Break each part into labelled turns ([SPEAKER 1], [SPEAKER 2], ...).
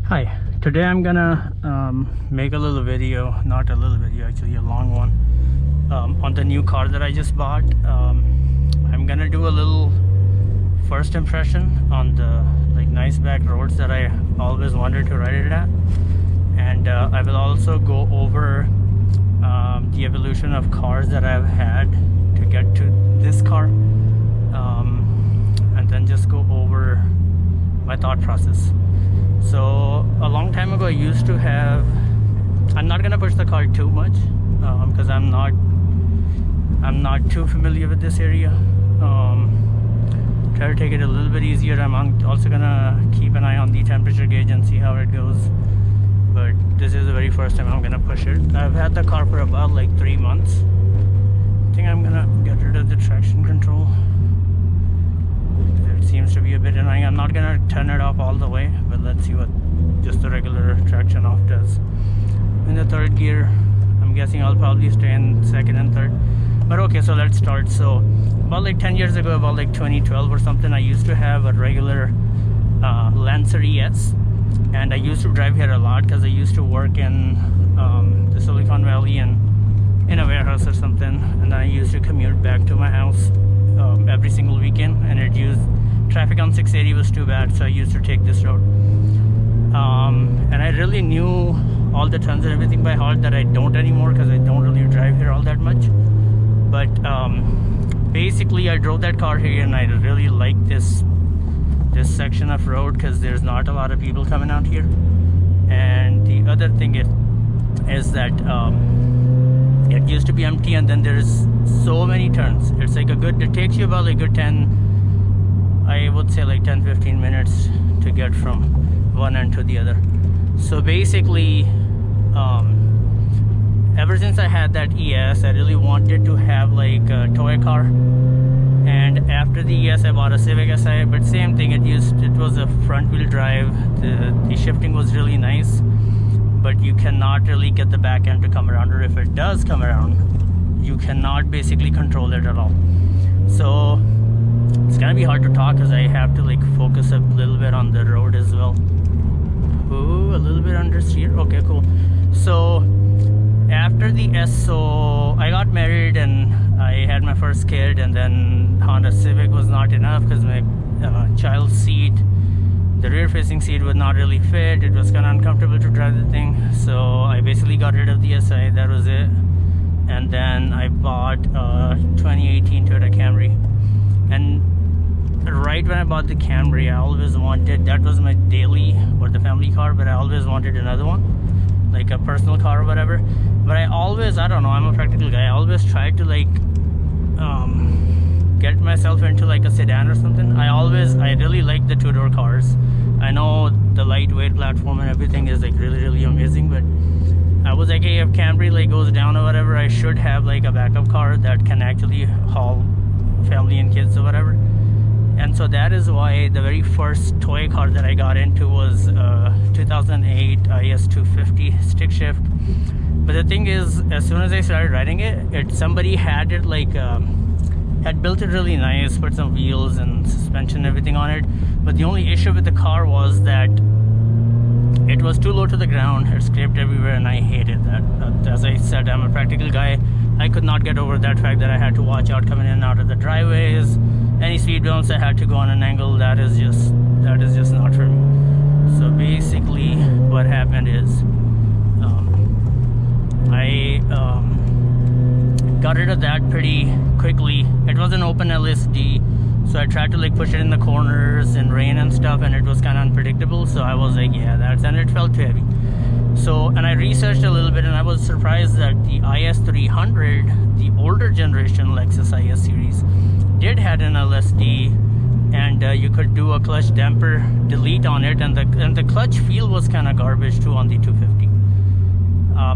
[SPEAKER 1] Hi, today I'm gonna make a little video, not a little video, actually a long one, on the new car that I just bought. I'm gonna do a little first impression on the nice back roads that I always wanted to ride it at, and I will also go over the evolution of cars that I've had to get to this car, and then just go over my thought process. So a long time ago I used to have, I'm not gonna push the car too much because I'm not too familiar with this area. Try to take it a little bit easier. I'm also gonna keep an eye on the temperature gauge and see how it goes, but this is the very first time I'm gonna push it. I've had the car for about 3 months. I think I'm gonna get rid of the traction control. It seems to be a bit annoying. I'm not gonna turn it off all the way, but let's see what just the regular traction off does. In the third gear, I'm guessing I'll probably stay in second and third, but okay, so let's start. So about 10 years ago, about 2012 or something, I used to have a regular Lancer ES, and I used to drive here a lot because I used to work in the Silicon Valley and in a warehouse or something, and I used to commute back to my house every single weekend, and traffic on 680 was too bad, so I used to take this road. And I really knew all the turns and everything by heart that I don't anymore because I don't really drive here all that much. But basically I drove that car here and I really like this section of road because there's not a lot of people coming out here. And the other thing is that it used to be empty, and then there's so many turns. It's it takes you about a good 10, I would say 10-15 minutes to get from one end to the other. So basically ever since I had that ES, I really wanted to have a toy car, and after the ES I bought a Civic Si, but same thing, it was a front wheel drive. The shifting was really nice, but you cannot really get the back end to come around, or if it does come around, you cannot basically control it at all. So it's gonna be hard to talk because I have to focus a little bit on the road as well. Ooh, a little bit understeer. Okay, cool. So after the S, so I got married and I had my first kid, and then Honda Civic was not enough because my child's seat, the rear facing seat, would not really fit. It was kind of uncomfortable to drive the thing, so I basically got rid of the SI. That was it. And then I bought a 2018 Toyota Camry, and right when I bought the Camry, I always wanted, that was my daily or the family car, but I always wanted another one, like a personal car or whatever. But I don't know, I'm a practical guy. I always tried to get myself into a sedan or something. I really like the two-door cars. I know the lightweight platform and everything is really, really amazing, but I was hey, if Camry goes down or whatever, I should have a backup car that can actually haul family and kids or whatever. And so that is why the very first toy car that I got into was 2008 IS250 stick shift. But the thing is, as soon as I started riding it, somebody had it had built it really nice, put some wheels and suspension and everything on it. But the only issue with the car was that it was too low to the ground. It scraped everywhere, and I hated that. As I said, I'm a practical guy. I could not get over that fact that I had to watch out coming in and out of the driveways. Any speed bumps, I had to go on an angle. That is just not for me. So basically what happened is I got rid of that pretty quickly. It was an open LSD, so I tried to push it in the corners and rain and stuff, and it was kind of unpredictable. So I was yeah, and it felt too heavy. So, and I researched a little bit, and I was surprised that the IS300, the older generation Lexus IS series, did have an LSD, and you could do a clutch damper delete on it, and the clutch feel was kind of garbage too on the 250.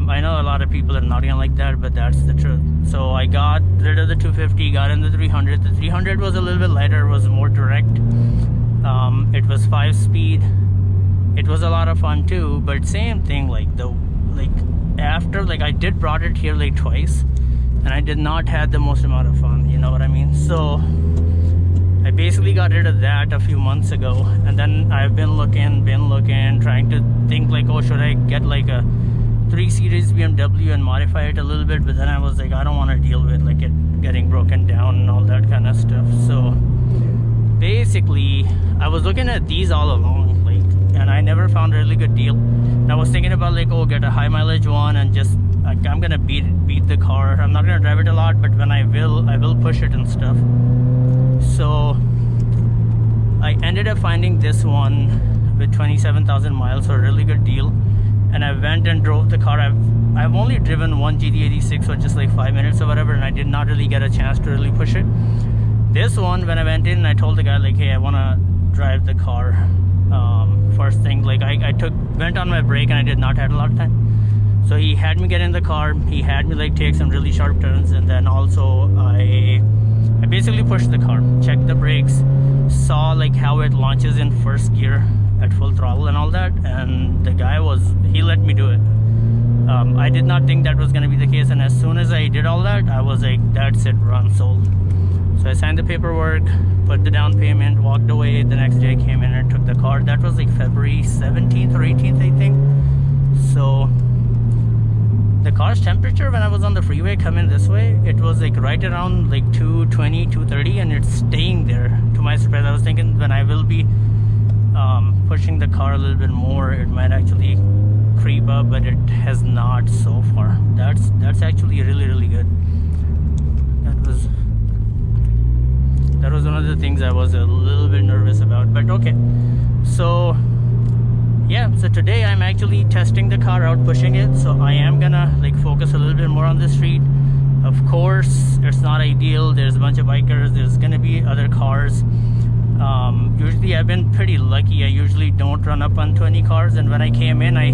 [SPEAKER 1] I know a lot of people are not gonna like that, but that's the truth. So I got rid of the 250, got in the 300. The 300 was a little bit lighter, was more direct. It was 5-speed. It was a lot of fun too, but same thing, after I did brought it here like twice, and I did not have the most amount of fun, you know what I mean? So I basically got rid of that a few months ago, and then I've been looking, trying to think like, oh, should I get like a 3 Series BMW and modify it a little bit? But then I was like, I don't want to deal with like it getting broken down and all that kind of stuff. So basically, I was looking at these all along, like, and I never found a really good deal. And I was thinking about like, oh, get a high mileage one and just like, I'm gonna beat the car. I'm not gonna drive it a lot, but when I will push it and stuff. So I ended up finding this one with 27,000 miles, so a really good deal. And I went and drove the car. I've only driven one GT86 for just like 5 minutes or whatever, and I did not really get a chance to really push it. This one, when I went in, I told the guy like, hey, I want to drive the car first thing. Like I went on my break and I did not have a lot of time. So he had me get in the car. He had me like take some really sharp turns, and then also I basically pushed the car, checked the brakes, saw like how it launches in first gear at full throttle and all that, and the guy he let me do it. I did not think that was going to be the case, and as soon as I did all that, I was like, that's it, run, sold. So I signed the paperwork, put the down payment, walked away. The next day I came in and took the car. That was like February 17th or 18th, I think. So the car's temperature when I was on the freeway coming this way, it was like right around like 220, 230, and it's staying there. To my surprise, I was thinking when I will be pushing the car a little bit more, it might actually creep up, but it has not so far. That's actually really, really good. That was one of the things I was a little bit nervous about, but okay. So yeah, so today I'm actually testing the car out, pushing it. So I am gonna like focus a little bit more on the street. Of course, it's not ideal. There's a bunch of bikers. There's gonna be other cars. Usually I've been pretty lucky. I usually don't run up onto any cars, and when I came in, I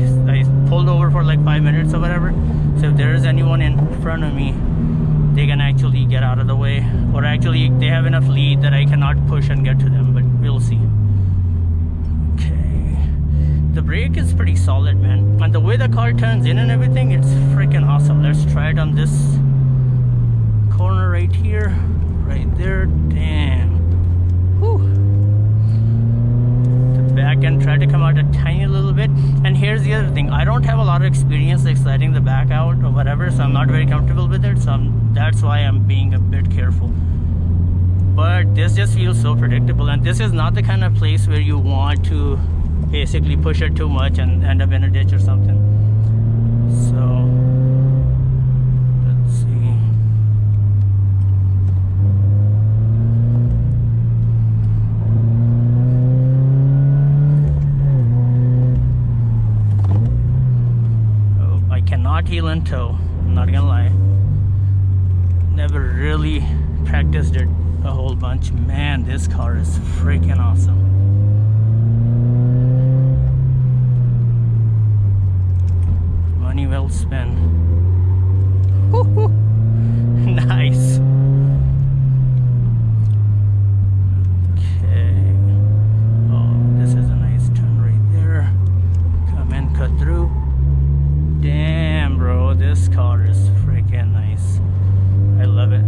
[SPEAKER 1] pulled over for like 5 minutes or whatever. So if there is anyone in front of me, they can actually get out of the way, or actually they have enough lead that I cannot push and get to them, but we'll see. Okay, the brake is pretty solid, man, and the way the car turns in and everything, it's freaking awesome. Let's try it on this corner right here, right there. Damn. Whew. The back end tried to come out a tiny little bit. And here's the other thing, I don't have a lot of experience like sliding the back out or whatever, so I'm not very comfortable with it. So that's why I'm being a bit careful. But this just feels so predictable, and this is not the kind of place where you want to basically push it too much and end up in a ditch or something. So let's see. Oh, I cannot heel and toe, I'm not gonna lie. Never really practiced it a whole bunch. Man, this car is freaking awesome. Money well spent. Woo-hoo. Nice. Okay. Oh, this is a nice turn right there. Come in, cut through. Damn, bro, this car is freaking nice. I love it.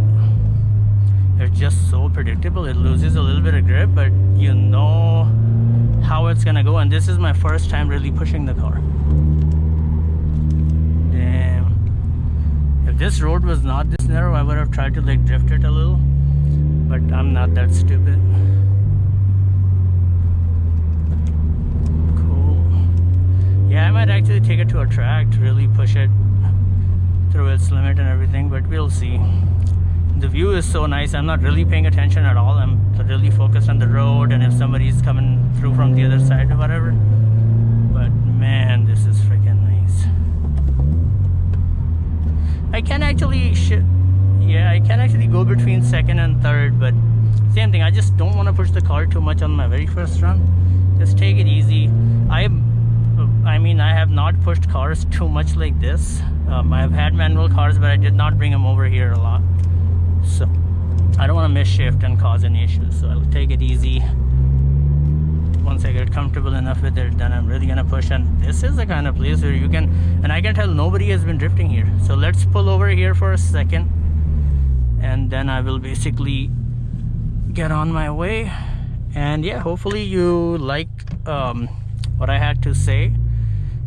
[SPEAKER 1] It's just so predictable. It loses a little bit of grip, but you know how it's gonna go. And this is my first time really pushing the car. Damn. If this road was not this narrow, I would have tried to like drift it a little, but I'm not that stupid. Cool. Yeah, I might actually take it to a track to really push it through its limit and everything, but we'll see. The view is so nice. I'm not really paying attention at all. I'm really focused on the road and if somebody's coming through from the other side or whatever. But man, this is freaking nice. I can actually go between second and third, but same thing, I just don't want to push the car too much on my very first run. Just take it easy. I mean, I have not pushed cars too much like this. I've had manual cars, but I did not bring them over here a lot. So I don't want to miss shift and cause any issues, so I'll take it easy. Once I get comfortable enough with it, then I'm really gonna push. And this is the kind of place where you can, and I can tell nobody has been drifting here. So let's pull over here for a second, and then I will basically get on my way. And yeah, hopefully you like what I had to say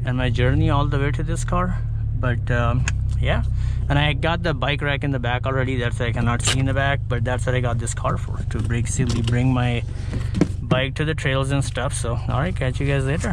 [SPEAKER 1] and my journey all the way to this car. But yeah, and I got the bike rack in the back already. That's why I cannot see in the back, but that's what I got this car for, to basically bring my bike to the trails and stuff. So all right, catch you guys later.